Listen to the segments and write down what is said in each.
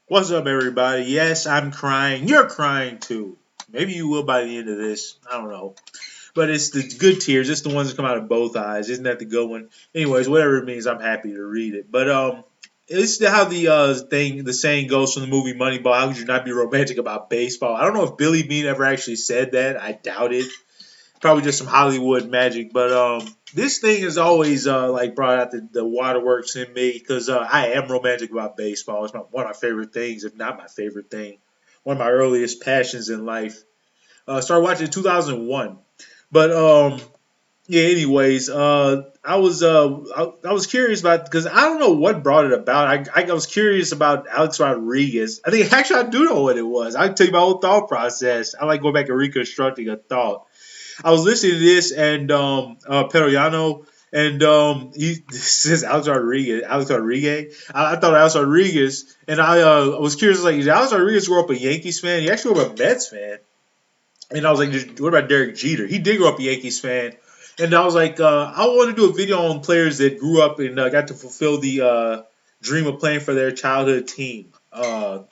What's up, everybody? Yes, I'm crying. You're crying too. Maybe you will by the end of this. I don't know. But it's the good tears. It's the ones that come out of both eyes. Isn't that the good one? Anyways, whatever it means, I'm happy to read it. But it's how the saying goes from the movie Moneyball. How could you not be romantic about baseball? I don't know if Billy Bean ever actually said that. I doubt it. Probably just some Hollywood magic. But this thing is always like brought out the waterworks in me because I am romantic about baseball. It's one of my favorite things, if not my favorite thing. One of my earliest passions in life. Started watching in 2001. But yeah. Anyways, I was curious about because I don't know what brought it about. I was curious about Alex Rodriguez. I think actually I do know what it was. I can tell you my whole thought process. I like going back and reconstructing a thought. I was listening to this and Perillano and he says Alex Rodriguez. Alex Rodriguez. I thought Alex Rodriguez, and I was curious like, did Alex Rodriguez grew up a Yankees fan? He actually grew up a Mets fan. And I was like, what about Derek Jeter? He did grow up a Yankees fan. And I was like, I want to do a video on players that grew up and got to fulfill the dream of playing for their childhood team. And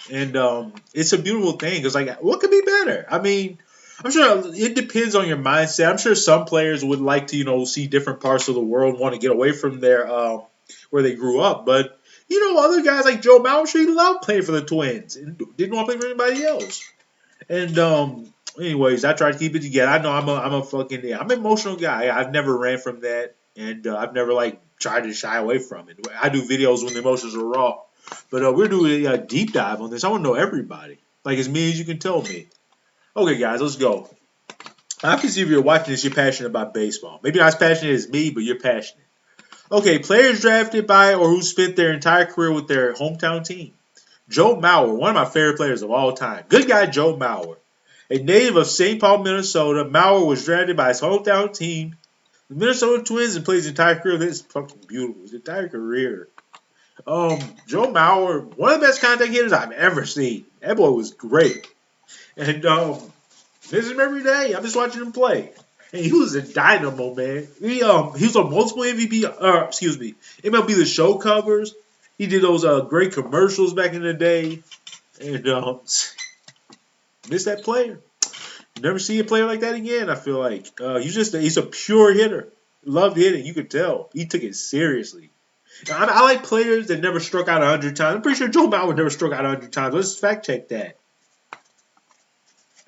it's a beautiful thing because, like, what could be better? I mean, I'm sure it depends on your mindset. I'm sure some players would like to, see different parts of the world, want to get away from their where they grew up. But other guys like Joe Mauer, I'm sure he loved playing for the Twins and didn't want to play for anybody else. And anyways, I try to keep it together. I know I'm an emotional guy. I've never ran from that, and I've never like tried to shy away from it. I do videos when the emotions are raw, but we're doing a deep dive on this. I want to know everybody, like as many as you can tell me. Okay, guys, let's go. I can see if you're watching this, you're passionate about baseball. Maybe not as passionate as me, but you're passionate. Okay, players drafted by or who spent their entire career with their hometown team. Joe Mauer, one of my favorite players of all time. Good guy, Joe Mauer. A native of St. Paul, Minnesota, Mauer was drafted by his hometown team, the Minnesota Twins, and played his entire career. This is fucking beautiful. His entire career. Joe Mauer, one of the best contact hitters I've ever seen. That boy was great. And visit him every day. I'm just watching him play. And he was a dynamo, man. He was on multiple MLB The Show covers. He did those great commercials back in the day. And miss that player. You never see a player like that again, I feel like. He's a pure hitter. Loved hitting, you could tell. He took it seriously. I like players that never struck out 100 times. I'm pretty sure Joe Mauer never struck out 100 times. Let's fact check that.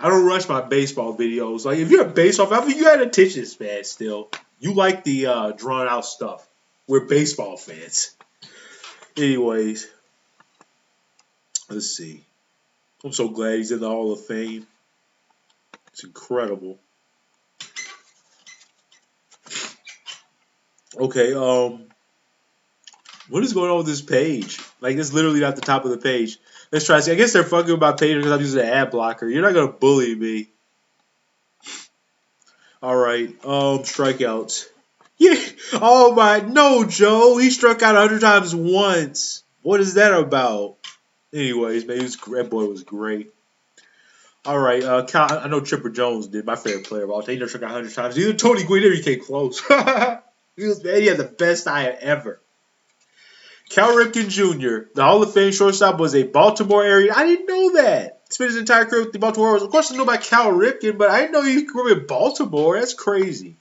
I don't rush my baseball videos. Like, if you're a baseball fan, you got attention span still. You like the drawn out stuff. We're baseball fans. Anyways, let's see. I'm so glad he's in the Hall of Fame. It's incredible. Okay, what is going on with this page? Like, it's literally not the top of the page. Let's try to see. I guess they're fucking about pages because I'm using an ad blocker. You're not gonna bully me. All right. Strikeouts. Yeah. Oh my. No, Joe. He struck out 100 times once. What is that about? Anyways, man, that boy was great. All right. I know Chipper Jones did. My favorite player of all time. He never struck out 100 times. Either Tony Gwynn never came close. He had the best eye ever. Cal Ripken Jr., the Hall of Fame shortstop, was a Baltimore area. I didn't know that. Spent his entire career with the Baltimore Orioles. Of course, I know about Cal Ripken, but I didn't know he grew up in Baltimore. That's crazy.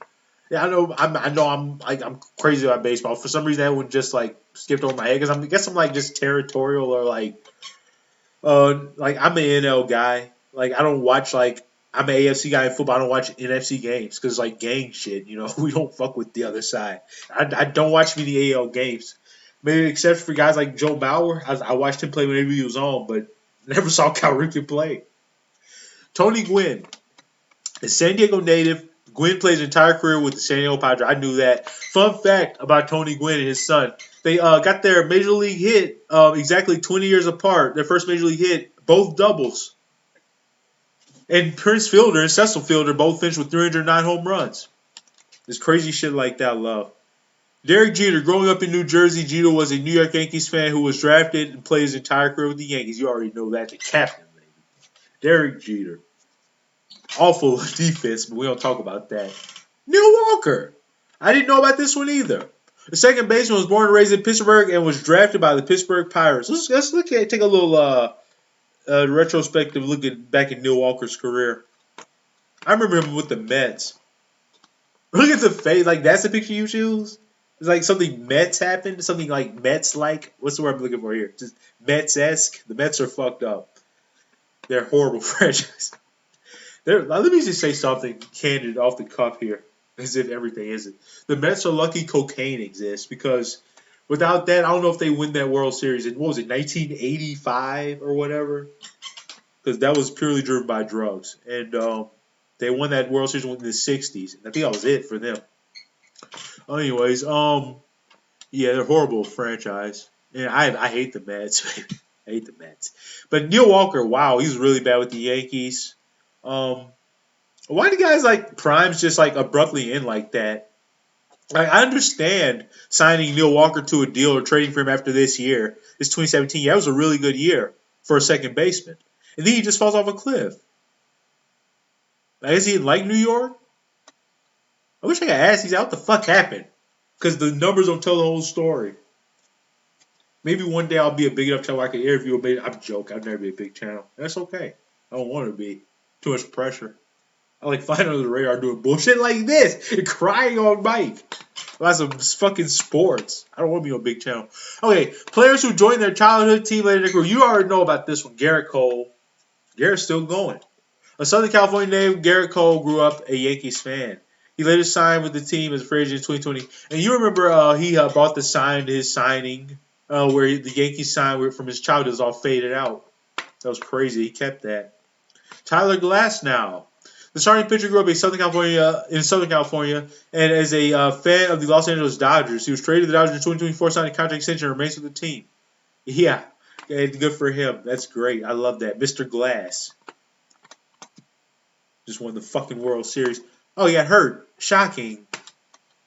Yeah, I know. I'm crazy about baseball. For some reason, that one just like skipped over my head because I guess I'm like just territorial or like I'm an NL guy. Like I don't watch like I'm an AFC guy in football. I don't watch NFC games because like gang shit. We don't fuck with the other side. I don't watch many AL games. Maybe except for guys like Joe Mauer. I watched him play whenever he was on, but never saw Cal Ripken play. Tony Gwynn, a San Diego native. Gwynn plays his entire career with the San Diego Padres. I knew that. Fun fact about Tony Gwynn and his son. They got their major league hit exactly 20 years apart. Their first major league hit, both doubles. And Prince Fielder and Cecil Fielder both finished with 309 home runs. There's crazy shit like that I love. Derek Jeter, growing up in New Jersey, Jeter was a New York Yankees fan who was drafted and played his entire career with the Yankees. You already know that. The captain, baby. Derek Jeter. Awful defense, but we don't talk about that. Neil Walker. I didn't know about this one either. The second baseman was born and raised in Pittsburgh and was drafted by the Pittsburgh Pirates. Let's take a little retrospective look at back at Neil Walker's career. I remember him with the Mets. Look at the face. Like, that's the picture you choose? It's like something Mets happened. Something like Mets-like. What's the word I'm looking for here? Just Mets-esque. The Mets are fucked up. They're a horrible franchise. Let me just say something candid off the cuff here, as if everything isn't. The Mets are lucky cocaine exists because without that, I don't know if they win that World Series in, what was it, 1985 or whatever? Because that was purely driven by drugs. And they won that World Series in the 60s. And I think that was it for them. Anyways, yeah, they're a horrible franchise. And I hate the Mets. I hate the Mets. But Neil Walker, wow, he was really bad with the Yankees. Why do guys like Primes just like abruptly end like that? Like, I understand signing Neil Walker to a deal or trading for him after this year, this 2017. Yeah, that was a really good year for a second baseman. And then he just falls off a cliff. I guess he didn't like New York. I wish I could ask these out what the fuck happened. Because the numbers don't tell the whole story. Maybe one day I'll be a big enough channel where I can interview a big. I'm joking. I'll never be a big channel. That's okay. I don't want to be. Too much pressure. I like flying under the radar doing bullshit like this and crying on mic. Lots of fucking sports. I don't want to be on a big channel. Okay, players who join their childhood team later in their career. You already know about this one. Garrett Cole. Garrett's still going. A Southern California native, Garrett Cole grew up a Yankees fan. He later signed with the team as a free agent in 2020. And you remember he bought the sign to his signing where the Yankees sign from his childhood was all faded out. That was crazy. He kept that. Tyler Glasnow. The starting pitcher grew up in Southern California, and as a fan of the Los Angeles Dodgers, he was traded to the Dodgers in 2024, signed a contract extension, and remains with the team. Yeah, good for him. That's great. I love that. Mr. Glass just won the fucking World Series. Oh, he got hurt. Shocking.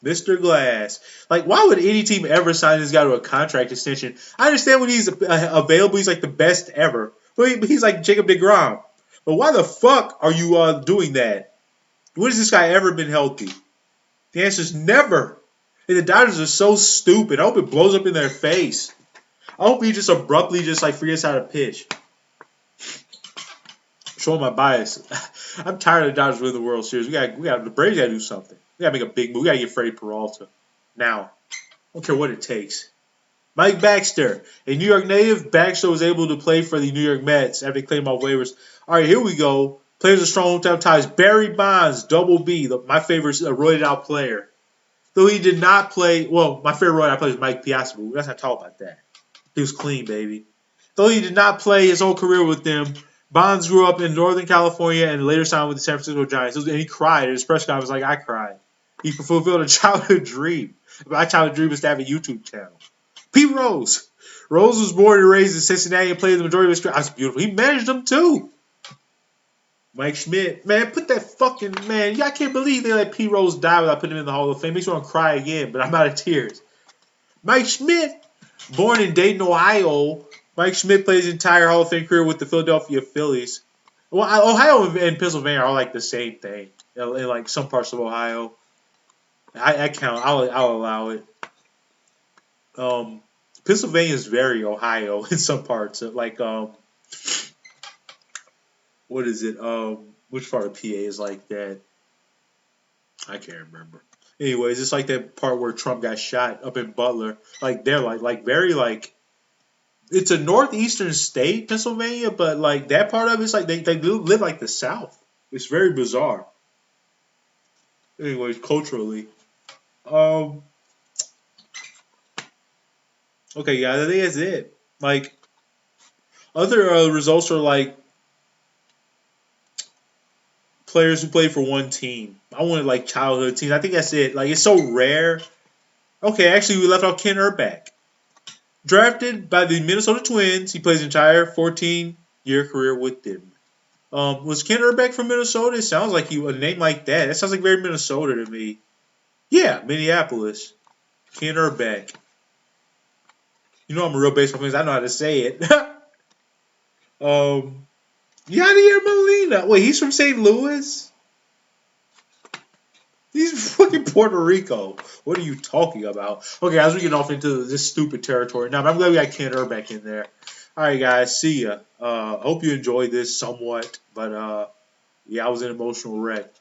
Mr. Glass. Like, why would any team ever sign this guy to a contract extension? I understand when he's available, he's like the best ever. But he's like Jacob deGrom. But why the fuck are you doing that? When has this guy ever been healthy? The answer is never. And the Dodgers are so stupid. I hope it blows up in their face. I hope he just abruptly just like forgets how to pitch. Showing my bias. I'm tired of the Dodgers winning the World Series. The Braves gotta do something. We gotta make a big move. We gotta get Freddie Peralta. Now. I don't care what it takes. Mike Baxter, a New York native, Baxter was able to play for the New York Mets after they claimed off waivers. All right, here we go. Players with strong hometown ties. Barry Bonds, Double B, my favorite roided out player. Though he did not play, well, my favorite roided out player is Mike Piazza, but let's not talk about that. He was clean, baby. Though he did not play his whole career with them, Bonds grew up in Northern California and later signed with the San Francisco Giants. And he cried. His press conference was like, I cried. He fulfilled a childhood dream. My childhood dream is to have a YouTube channel. Pete Rose. Rose was born and raised in Cincinnati and played the majority of his career. That's beautiful. He managed them too. Mike Schmidt. Man, put that fucking man. Yeah, I can't believe they let Pete Rose die without putting him in the Hall of Fame. Makes me want to cry again, but I'm out of tears. Mike Schmidt. Born in Dayton, Ohio. Mike Schmidt played his entire Hall of Fame career with the Philadelphia Phillies. Well, Ohio and Pennsylvania are like the same thing. In like some parts of Ohio. I count. I'll allow it. Pennsylvania is very Ohio in some parts. Like, what is it? Which part of PA is like that? I can't remember. Anyways, it's like that part where Trump got shot up in Butler. Like, they're like very like, it's a northeastern state, Pennsylvania, but like that part of it's like they live like the South. It's very bizarre. Anyways, culturally. Okay, yeah, I think that's it. Like, other results are like players who play for one team. I wanted like childhood teams. I think that's it. Like, it's so rare. Okay, actually, we left out Ken Urbach. Drafted by the Minnesota Twins, he plays an entire 14-year career with them. Was Ken Urbach from Minnesota? It sounds like a name like that. That sounds like very Minnesota to me. Yeah, Minneapolis. Ken Urbach. You know I'm a real baseball fan. I know how to say it. Yadier Molina. Wait, he's from St. Louis? He's fucking Puerto Rico. What are you talking about? Okay, as we get off into this stupid territory now, I'm glad we got Ken Urbach in there. All right, guys. See ya. Hope you enjoyed this somewhat, but yeah, I was an emotional wreck.